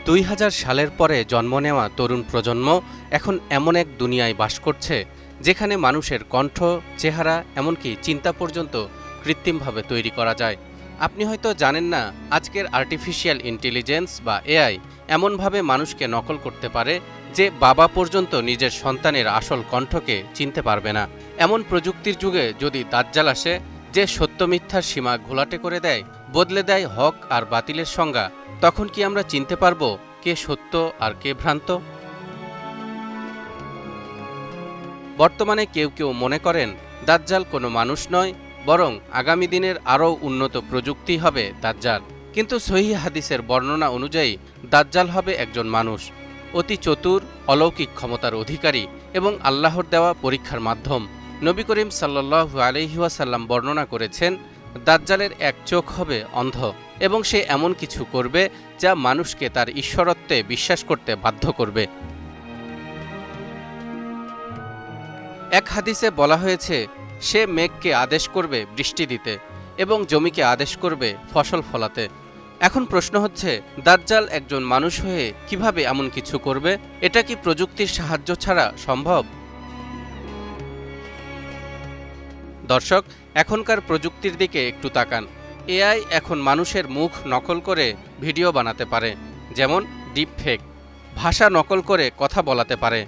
২০০০ সালের পরে জন্ম নেওয়া তরুণ প্রজন্ম এখন এমন এক দুনিয়ায় বাস করছে যেখানে মানুষের কণ্ঠ, চেহারা, এমনকি চিন্তা পর্যন্ত কৃত্রিমভাবে তৈরি করা যায়। আপনি হয়তো জানেন না, আজকের আর্টিফিশিয়াল ইন্টেলিজেন্স বা এআই এমনভাবে মানুষকে নকল করতে পারে যে বাবা পর্যন্ত নিজের সন্তানের আসল কণ্ঠকে চিনতে পারবে না। এমন প্রযুক্তির যুগে যদি দাজ্জাল আসে, যে সত্য মিথ্যার সীমা ঘোলাটে করে দেয়, বদলে দেয় হক আর বাতিলের সংজ্ঞা, তখন কি আমরা চিনতে পারব কে সত্য আর কে ভ্রান্ত? বর্তমানে কেউ কেউ মনে করেন দাজ্জাল কোনো মানুষ নয়, বরং আগামী দিনের আরও উন্নত প্রযুক্তি হবে দাজ্জাল। কিন্তু সহিহ হাদিসের বর্ণনা অনুযায়ী দাজ্জাল হবে একজন মানুষ, অতি চতুর, অলৌকিক ক্ষমতার অধিকারী এবং আল্লাহর দেওয়া পরীক্ষার মাধ্যম। নবী করিম সাল্লাল্লাহু আলাইহি ওয়াসাল্লাম বর্ণনা করেছেন, দাজ্জালের এক চোখ হবে অন্ধ এবং সে এমন কিছু করবে যা মানুষকে তার ঈশ্বরত্বে বিশ্বাস করতে বাধ্য করবে। এক হাদিসে বলা হয়েছে, সে মেঘকে আদেশ করবে বৃষ্টি দিতে এবং জমিকে আদেশ করবে ফসল ফলাতে। এখন প্রশ্ন হচ্ছে, দাজ্জাল একজন মানুষ হয়ে কিভাবে এমন কিছু করবে? এটা কি প্রযুক্তির সাহায্য ছাড়া সম্ভব? দর্শক, এখনকার প্রযুক্তির দিকে একটু তাকান। এআই এখন মানুষের মুখ নকল করে ভিডিও বানাতে পারে, যেমন ডিপফেক; ভাষা নকল করে কথা বলাতে পারে,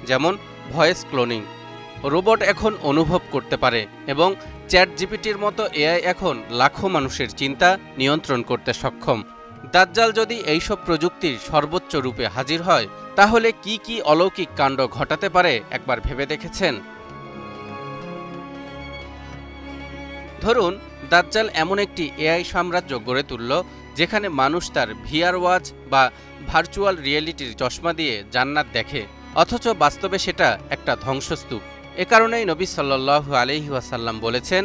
যেমন ভয়েস ক্লোনিং; রোবট এখন অনুভব করতে পারে এবং চ্যাট জিপিটির মতো এআই এখন লাখো মানুষের চিন্তা নিয়ন্ত্রণ করতে সক্ষম। দাজ্জাল যদি এইসব প্রযুক্তির সর্বোচ্চ রূপে হাজির হয়, তাহলে কি কি অলৌকিক কাণ্ড ঘটাতে পারে একবার ভেবে দেখেছেন? ধরুন, দাজ্জাল এমন একটি এআই সাম্রাজ্য গড়ে তুলল যেখানে মানুষ তার ভিআর ওয়াচ বা ভার্চুয়াল রিয়েলিটির চশমা দিয়ে জান্নাত দেখে, অথচ বাস্তবে সেটা একটা ধ্বংসস্তূপ। এ কারণেই নবী সাল্লাল্লাহু আলাইহি ওয়াসাল্লাম বলেছেন,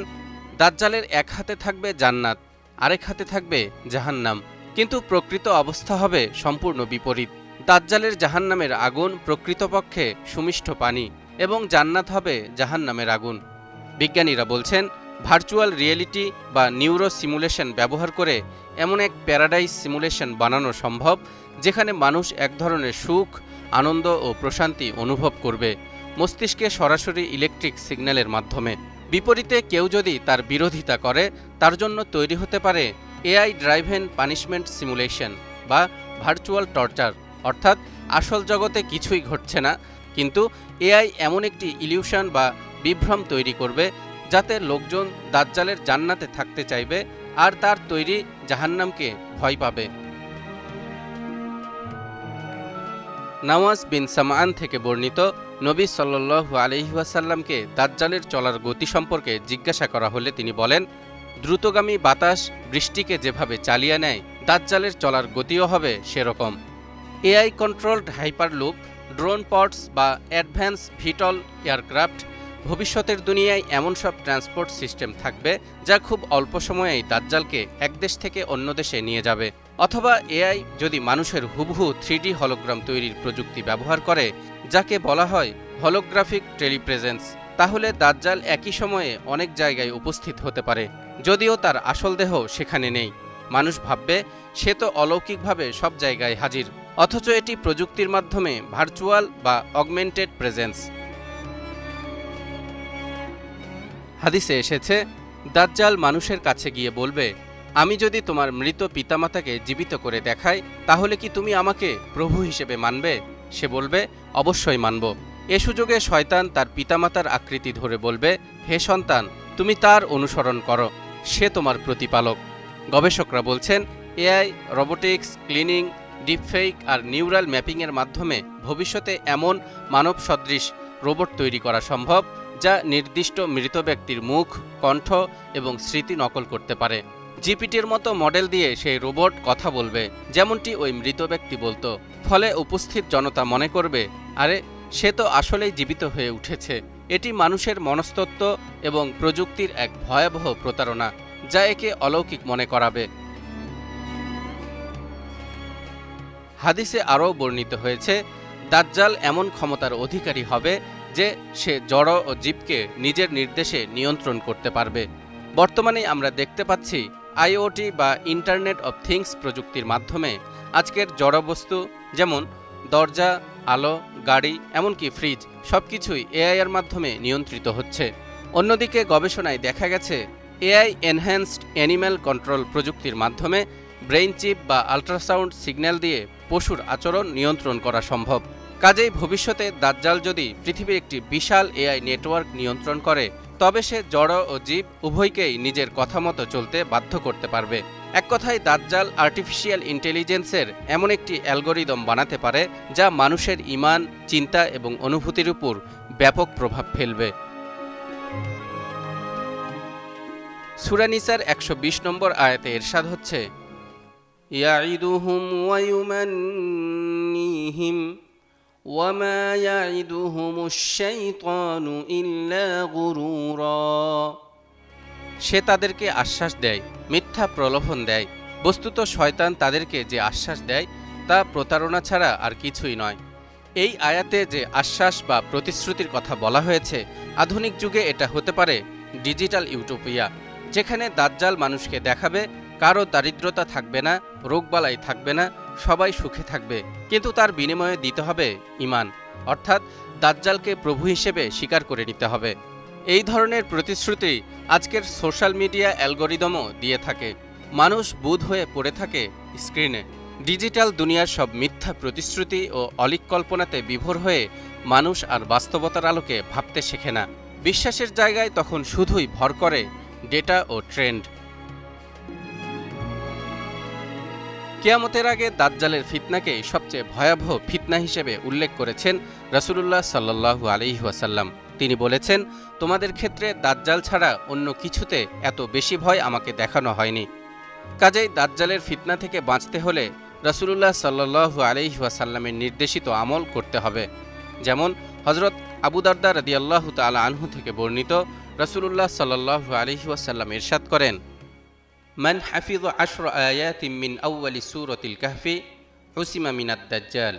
দাজ্জালের এক হাতে থাকবে জান্নাত, আরেক হাতে থাকবে জাহান্নাম। কিন্তু প্রকৃত অবস্থা হবে সম্পূর্ণ বিপরীত। দাজ্জালের জাহান্নামের আগুন প্রকৃতপক্ষে সুমিষ্ট পানি এবং জান্নাত হবে জাহান্নামের আগুন। বিজ্ঞানীরা বলছেন, ভার্চুয়াল রিয়েলিটি বা নিউরো সিমুলেশন ব্যবহার করে এমন এক প্যারাডাইস সিমুলেশন বানানো সম্ভব যেখানে মানুষ এক ধরনের সুখ, আনন্দ ও প্রশান্তি অনুভব করবে মস্তিষ্কে সরাসরি ইলেকট্রিক সিগন্যালের মাধ্যমে। বিপরীতে কেউ যদি তার বিরোধিতা করে, তার জন্য তৈরি হতে পারে এআই ড্রাইভেন পানিশমেন্ট সিমুলেশন বা ভার্চুয়াল টর্চার, অর্থাৎ আসল জগতে কিছুই ঘটছে না, কিন্তু এআই এমন একটি ইলিউশন বা বিভ্রম তৈরি করবে যাতে লোকজন দাজ্জালের জান্নাতে থাকতে চাইবে আর তার তৈরি জাহান্নামকে ভয় পাবে। নাওয়াজ বিন সামআন থেকে বর্ণিত, নবী সাল্লাল্লাহু আলাইহি ওয়াসাল্লামকে দাজ্জালের চলার গতি সম্পর্কে জিজ্ঞাসা করা হলে তিনি বলেন, দ্রুতগামী বাতাস বৃষ্টিকে যেভাবে চালিয়ে নেয়, দাজ্জালের চলার গতিও হবে সেরকম। AI controlled hyperloop, drone pods বা অ্যাডভান্স ভিটল এয়ারক্রাফট, ভবিষ্যতের দুনিয়ায় এমন সব ট্রান্সপোর্ট সিস্টেম থাকবে যা খুব অল্প সময়েই দাজ্জালকে এক দেশ থেকে অন্য দেশে নিয়ে যাবে। অথবা এআই যদি মানুষের হুবহু 3D হলোগ্রাম তৈরির প্রযুক্তি ব্যবহার করে, যাকে বলা হয় হলোগ্রাফিক টেলিপ্রেজেন্স, তাহলে দাজ্জাল একই সময়ে অনেক জায়গায় উপস্থিত হতে পারে, যদিও তার আসল দেহ সেখানে নেই। মানুষ ভাববে সে তো অলৌকিকভাবে সব জায়গায় হাজির, অথচ এটি প্রযুক্তির মাধ্যমে ভার্চুয়াল বা অগমেন্টেড প্রেজেন্স। হাদিসে এসেছে, দাজ্জাল মানুষের কাছে গিয়ে বলবে, আমি যদি তোমার মৃত পিতামাতাকে জীবিত করে দেখাই, তাহলে কি তুমি আমাকে প্রভু হিসেবে মানবে? সে বলবে, অবশ্যই মানব। এ সুযোগে শয়তান তার পিতামাতার আকৃতি ধরে বলবে, হে সন্তান, তুমি তার অনুসরণ করো, সে তোমার প্রতিপালক। গবেষকরা বলছেন, এআই, রোবোটিক্স, ক্লিনিং, ডিপফেক আর নিউরাল ম্যাপিংয়ের মাধ্যমে ভবিষ্যতে এমন মানব সদৃশ রোবট তৈরি করা সম্ভব যা নির্দিষ্ট মৃত ব্যক্তির মুখ, কণ্ঠ এবং স্মৃতি নকল করতে পারে। জিপিটির মতো মডেল দিয়ে সেই রোবট কথা বলবে যেমনটি ওই মৃত ব্যক্তি বলতো, ফলে উপস্থিত জনতা মনে করবে, আরে সে তো আসলেই জীবিত হয়ে উঠেছে। এটি মানুষের মনস্তত্ত্ব এবং প্রযুক্তির এক ভয়াবহ প্রতারণা, যা একে অলৌকিক মনে করাবে। হাদিসে আরও বর্ণিত হয়েছে, দাজ্জাল এমন ক্ষমতার অধিকারী হবে যে সে জড় ও জীবকে নিজের নির্দেশে নিয়ন্ত্রণ করতে পারবে। বর্তমানে আমরা দেখতে পাচ্ছি আইওটি বা ইন্টারনেট অব থিংস প্রযুক্তির মাধ্যমে আজকের জড়বস্তু যেমন দরজা, আলো, গাড়ি, এমনকি ফ্রিজ সবকিছুই এআই এর মাধ্যমে নিয়ন্ত্রিত হচ্ছে। অন্যদিকে গবেষণায় দেখা গেছে এআই এনহ্যান্সড অ্যানিম্যাল কন্ট্রোল প্রযুক্তির মাধ্যমে ব্রেইন চিপ বা আল্ট্রাসাউন্ড সিগন্যাল দিয়ে পশুর আচরণ নিয়ন্ত্রণ করা সম্ভব। কাজেই ভবিষ্যতে দাজ্জাল যদি পৃথিবীর একটি বিশাল এআই নেটওয়ার্ক নিয়ন্ত্রণ করে, তবে সে জড় ও জীব উভয়কেই নিজের কথা মতো চলতে বাধ্য করতে পারবে। এক কথায় দাজ্জাল আর্টিফিশিয়াল ইন্টেলিজেন্সের এমন একটি অ্যালগোরিদম বানাতে পারে যা মানুষের ঈমান, চিন্তা এবং অনুভূতির উপর ব্যাপক প্রভাব ফেলবে। সূরা নিসার ১২০ নম্বর আয়াতে ইরশাদ হচ্ছে, ইয়াইদুহুম ওয়া ইউমান্নিহিম ওয়া মা ইয়াইদুহুমুশ শাইতানু ইল্লা গুরুরা। সে তাদেরকে আশ্বাস দেয়, মিথ্যা প্রলোভন দেয়। বস্তুত শয়তান তাদেরকে যে আশ্বাস দেয় তা প্রতারণা ছাড়া আর কিছুই নয়। এই আয়াতে যে আশ্বাস বা প্রতিশ্রুতির কথা বলা হয়েছে, আধুনিক যুগে এটা হতে পারে ডিজিটাল ইউটোপিয়া, যেখানে দাজ্জাল মানুষকে দেখাবে কারো দারিদ্রতা থাকবে না, রোগবালাই থাকবে না, সবাই সুখে থাকবে, কিন্তু তার বিনিময়ে দিতে হবে ঈমান, অর্থাৎ দাজ্জালকে প্রভু হিসেবে স্বীকার করে নিতে হবে। এই ধরনের প্রতিশ্রুতি আজকের সোশ্যাল মিডিয়া অ্যালগোরিদমও দিয়ে থাকে। মানুষ বুঁদ হয়ে পড়ে থাকে স্ক্রিনে। ডিজিটাল দুনিয়ার সব মিথ্যা প্রতিশ্রুতি ও অলীক কল্পনাতে বিভোর হয়ে মানুষ আর বাস্তবতার আলোকে ভাবতে শেখে না। বিশ্বাসের জায়গায় তখন শুধুই ভর করে ডেটা ও ট্রেন্ড। কিয়ামতের আগে দাজ্জালের ফিতনাকে সবচেয়ে ভয়াবহ ফিতনা হিসেবে উল্লেখ করেছেন রাসূলুল্লাহ সাল্লাল্লাহু আলাইহি ওয়াসাল্লাম। তিনি বলেছেন, তোমাদের ক্ষেত্রে দাজ্জাল ছাড়া অন্য কিছুতে এত বেশি ভয় আমাকে দেখানো হয়নি। কাজেই দাজ্জালের ফিতনা থেকে বাঁচতে হলে রাসূলুল্লাহ সাল্লাল্লাহু আলাইহি ওয়াসাল্লামের নির্দেশিত আমল করতে হবে। যেমন হযরত আবু দারদা রাদিয়াল্লাহু তাআলা আনহু থেকে বর্ণিত, রাসূলুল্লাহ সাল্লাল্লাহু আলাইহি ওয়াসাল্লাম ইরশাদ করেন, মান হাফিয 10 আয়াতিন মিন আউয়ালি সূরাতিল কাহফি হুসিমা মিনাদ দাজ্জাল।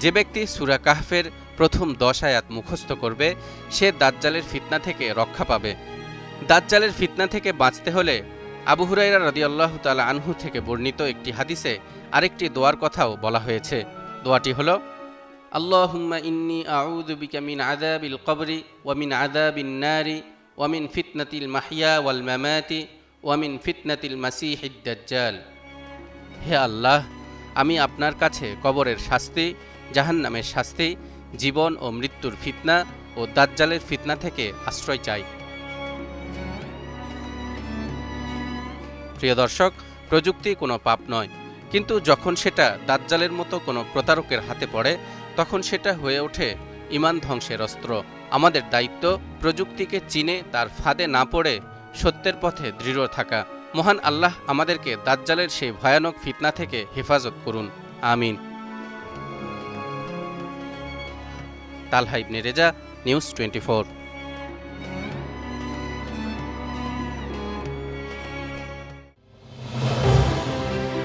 যে ব্যক্তি সূরা কাহফের প্রথম 10 আয়াত মুখস্থ করবে, সে দাজ্জালের ফিতনা থেকে রক্ষা পাবে। দাজ্জালের ফিতনা থেকে বাঁচতে হলে আবু হুরায়রা রাদিয়াল্লাহু তাআলা আনহু থেকে বর্ণিত একটি হাদিসে আরেকটি দোয়ার কথাও বলা হয়েছে। দোয়াটি হলো, আল্লাহুম্মা ইন্নী আউযু বিকা মিন আযাবিল কবরি ওয়া মিন আযাবিন নারি ওয়া মিন ফিতনাতিল মাহইয়া ওয়াল মামাতি ওয়া মিন ফিতনাতিল মাসীহিদ দাজ্জাল। হে আল্লাহ, আমি আপনার কাছে কবরের শাস্তি, জাহান্নামের শাস্তি, জীবন ও মৃত্যুর ফিতনা ও দাজ্জালের ফিতনা থেকে আশ্রয় চাই। প্রিয় দর্শক, প্রযুক্তি কোনো পাপ নয়, কিন্তু যখন সেটা দাজ্জালের মতো কোনো প্রতারকের হাতে পড়ে, তখন সেটা হয়ে ওঠে ঈমান ধ্বংসের অস্ত্র। আমাদের দায়িত্ব প্রযুক্তিকে চিনে তার ফাঁদে না পড়ে সত্যের পথে দৃঢ় থাকা। মহান আল্লাহ আমাদেরকে দাজ্জালের সেই ভয়ানক ফিতনা থেকে হেফাজত করুন, আমিন। তালহা ইবনে রেজা, নিউজ 24।